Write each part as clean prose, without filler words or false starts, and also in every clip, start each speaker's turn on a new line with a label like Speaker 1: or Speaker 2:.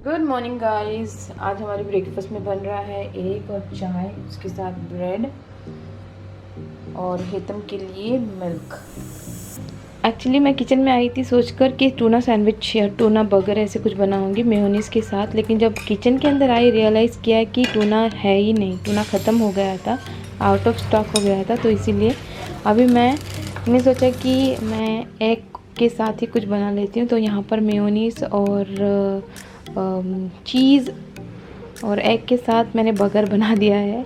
Speaker 1: Good morning guys. आज हमारे breakfast में बन रहा है एग और चाय, उसके साथ ब्रेड और हेतम के लिए मिल्क। एक्चुअली मैं किचन में आई थी सोचकर कि टूना सैंडविच या टूना बर्गर ऐसे कुछ बनाऊंगी मेयोनीज़ के साथ, लेकिन जब किचन के अंदर आई रियलाइज़ किया कि टूना है ही नहीं, टूना ख़त्म हो गया था, आउट ऑफ स्टॉक हो गया था। तो इसीलिए अभी मैंने सोचा कि मैं एग के साथ ही कुछ बना लेती हूँ। तो यहाँ पर मेयोनीज़ और चीज़ और एग के साथ मैंने बर्गर बना दिया है।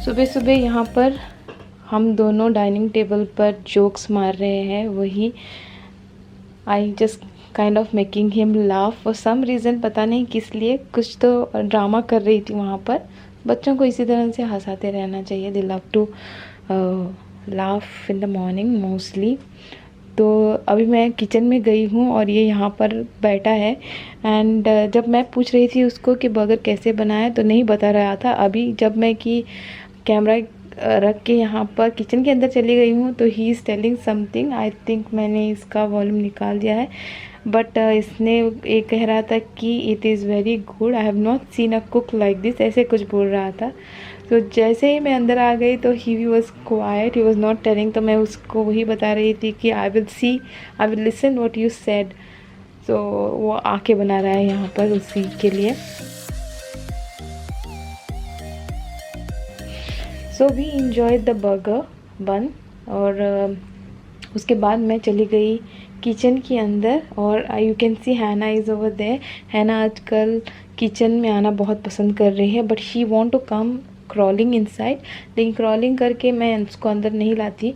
Speaker 1: सुबह सुबह यहाँ पर हम दोनों डाइनिंग टेबल पर जोक्स मार रहे हैं। वही I just kind of making him laugh for some reason, पता नहीं किस लिए, कुछ तो ड्रामा कर रही थी वहाँ पर। बच्चों को इसी तरह से हंसाते रहना चाहिए। They love to laugh in the morning mostly. तो अभी मैं किचन में गई हूँ और ये यहाँ पर बैठा है। एंड जब मैं पूछ रही थी उसको कि बर्गर कैसे बनाया तो नहीं बता रहा था। अभी जब मैं कि कैमरा रख के यहाँ पर किचन के अंदर चली गई हूँ तो he is telling something. I think मैंने इसका वॉल्यूम निकाल दिया है, बट इसने ये कह रहा था कि it is very good, I have not seen a cook like this, ऐसे कुछ बोल रहा था। तो जैसे ही मैं अंदर आ गई तो he was quite, he was not telling. तो मैं उसको वही बता रही थी कि I will listen what you said. तो वो आके बना रहा है यहाँ पर उसी के लिए। So we enjoy the burger bun. और उसके बाद मैं चली गई किचन के अंदर और यू कैन सी हैना इज़ ओवर देयर। हैना आजकल किचन में आना बहुत पसंद कर रही है, but she want to come crawling inside, लेकिन क्रॉलिंग करके मैं उसको अंदर नहीं लाती।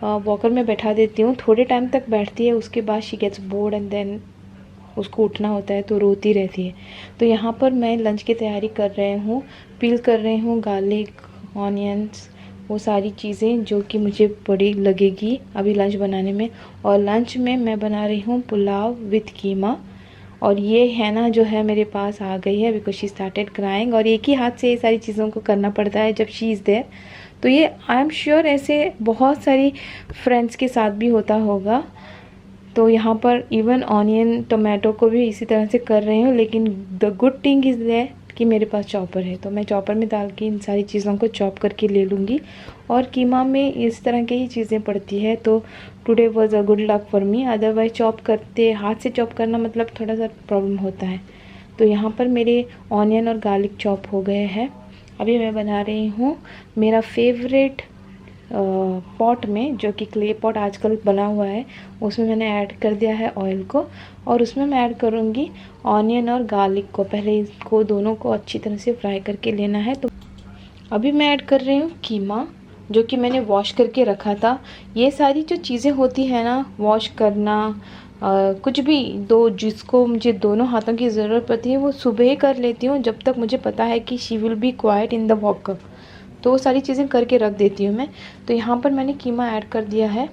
Speaker 1: वॉकर में बैठा देती हूँ, थोड़े टाइम तक बैठती है, उसके बाद she gets bored and then उसको उठना होता है तो रोती रहती है। तो यहाँ पर मैं लंच की तैयारी कर रही हूँ, पील कर रही हूँ गार्लिक, ऑनियंस, वो सारी चीज़ें जो कि मुझे बड़ी लगेगी अभी लंच बनाने में। और लंच में मैं बना रही हूँ पुलाव विथ कीमा। और ये है ना जो है मेरे पास आ गई है बिकॉज शी स्टार्टेड क्राइंग। और एक ही हाथ से ये सारी चीज़ों को करना पड़ता है जब शी इज़ देयर। तो ये आई एम श्योर ऐसे बहुत सारी फ्रेंड्स के साथ भी होता होगा। तो यहाँ पर इवन ऑनियन टोमेटो को भी इसी तरह से कर रही हूँ, लेकिन the good thing is that कि मेरे पास चॉपर है, तो मैं चॉपर में डाल के इन सारी चीज़ों को चॉप करके ले लूँगी। और कीमा में इस तरह की ही चीज़ें पड़ती है, तो today was a good luck for me. Otherwise chop करते हाथ से चॉप करना मतलब थोड़ा सा प्रॉब्लम होता है। तो यहाँ पर मेरे ऑनियन और गार्लिक चॉप हो गए हैं। अभी मैं बना रही हूँ मेरा फेवरेट पॉट में, जो कि क्ले पॉट आजकल बना हुआ है, उसमें मैंने ऐड कर दिया है ऑयल को। और उसमें मैं ऐड करूँगी ऑनियन और गार्लिक को। पहले इसको दोनों को अच्छी तरह से फ्राई करके लेना है। तो अभी मैं ऐड कर रही हूँ कीमा, जो कि मैंने वॉश करके रखा था। ये सारी जो चीज़ें होती है ना, वॉश करना, कुछ भी दो जिसको मुझे दोनों हाथों की ज़रूरत पड़ती है वो सुबह ही कर लेती हूँ, जब तक मुझे पता है कि she will be quite in the walk. तो वो सारी चीज़ें करके रख देती हूँ मैं। तो यहाँ पर मैंने कीमा ऐड कर दिया है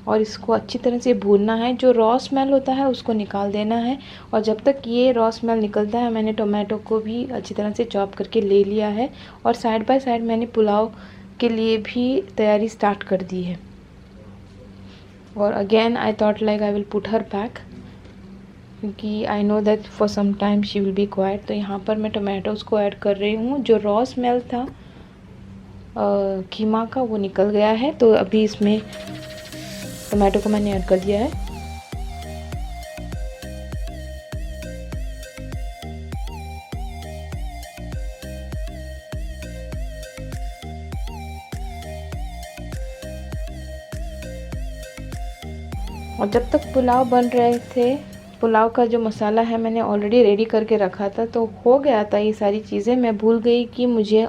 Speaker 1: और इसको अच्छी तरह से भूनना है। जो रॉ स्मेल होता है उसको निकाल देना है। और जब तक ये रॉ स्मेल निकलता है, मैंने टोमेटो को भी अच्छी तरह से चॉप करके ले लिया है। और साइड बाय साइड मैंने पुलाव के लिए भी तैयारी स्टार्ट कर दी है। और again I thought like I will put her back, क्योंकि I know that for some time she will be quiet. तो यहाँ पर मैं टोमेटोज़ को ऐड कर रही हूँ। जो रॉ स्मेल था कीमा का वो निकल गया है। तो अभी इसमें टोमेटो को मैंने ऐड कर दिया है। और जब तक पुलाव बन रहे थे, पुलाव का जो मसाला है मैंने ऑलरेडी रेडी करके रखा था, तो हो गया था ये सारी चीज़ें। मैं भूल गई कि मुझे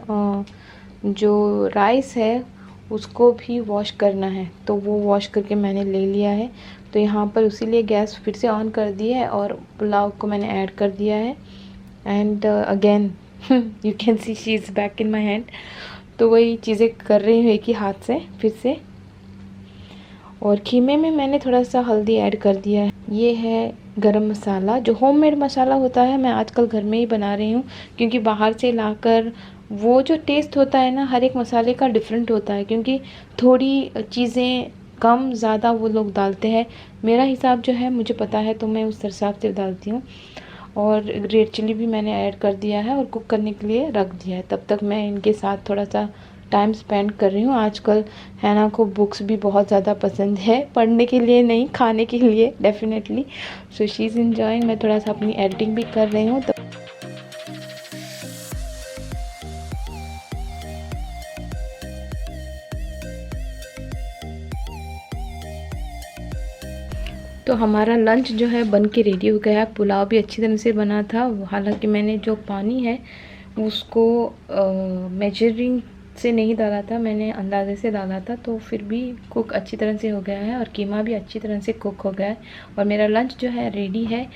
Speaker 1: जो राइस है उसको भी वॉश करना है, तो वो वॉश करके मैंने ले लिया है। तो यहाँ पर उसीलिए गैस फिर से ऑन कर दी है और पुलाव को मैंने ऐड कर दिया है। And again you can see she is back in my hand. तो वही चीज़ें कर रही हूँ एक ही हाथ से फिर से। और कीमे में मैंने थोड़ा सा हल्दी ऐड कर दिया है। ये है गरम मसाला, जो होममेड मसाला होता है, मैं आजकल घर में ही बना रही हूँ, क्योंकि बाहर से लाकर वो जो टेस्ट होता है ना, हर एक मसाले का डिफरेंट होता है, क्योंकि थोड़ी चीज़ें कम ज़्यादा वो लोग डालते हैं। मेरा हिसाब जो है मुझे पता है, तो मैं उस हिसाब से डालती हूँ। और रेड चिली भी मैंने ऐड कर दिया है और कुक करने के लिए रख दिया है। तब तक मैं इनके साथ थोड़ा सा टाइम स्पेंड कर रही हूँ। आजकल हैना को बुक्स भी बहुत ज़्यादा पसंद है, पढ़ने के लिए नहीं, खाने के लिए definitely. So she is enjoying. मैं थोड़ा सा अपनी एडिटिंग भी कर रही हूँ। तो हमारा लंच जो है बन के रेडी हो गया है। पुलाव भी अच्छी तरह से बना था, हालांकि मैंने जो पानी है उसको मेजरिंग से नहीं डाला था, मैंने अंदाजे से डाला था, तो फिर भी कुक अच्छी तरह से हो गया है और कीमा भी अच्छी तरह से कुक हो गया है। और मेरा लंच जो है रेडी है।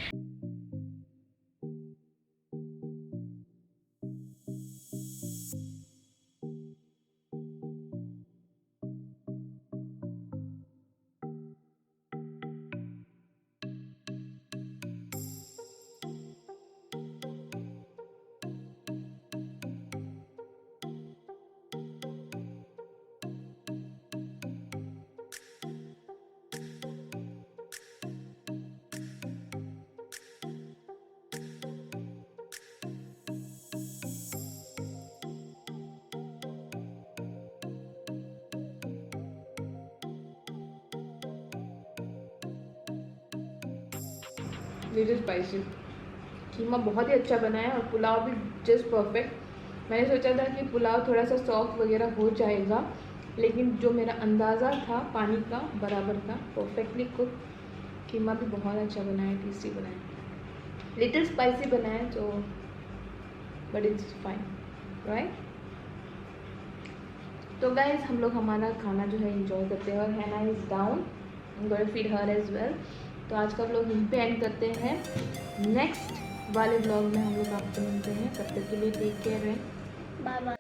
Speaker 1: Little spicy. कीमा बहुत ही अच्छा बना है और पुलाव भी जस्ट परफेक्ट। मैंने सोचा था कि पुलाव थोड़ा सा सॉफ्ट वगैरह हो जाएगा, लेकिन जो मेरा अंदाज़ा था पानी का बराबर था, परफेक्टली कुक। कीमा भी बहुत अच्छा बना है, टेस्टी बना है, लिटिल स्पाइसी बना है, तो बट इट्स फाइन, राइट। तो गाइज हम लोग हमारा खाना जो है इंजॉय करते हैं और Hannah is down, going to feed her as well. तो आज का व्लॉग यहीं पे एंड करते हैं। नेक्स्ट वाले व्लॉग में हम लोग आपको मिलते हैं, तब तक के लिए टेक केयर है, बाय बाय।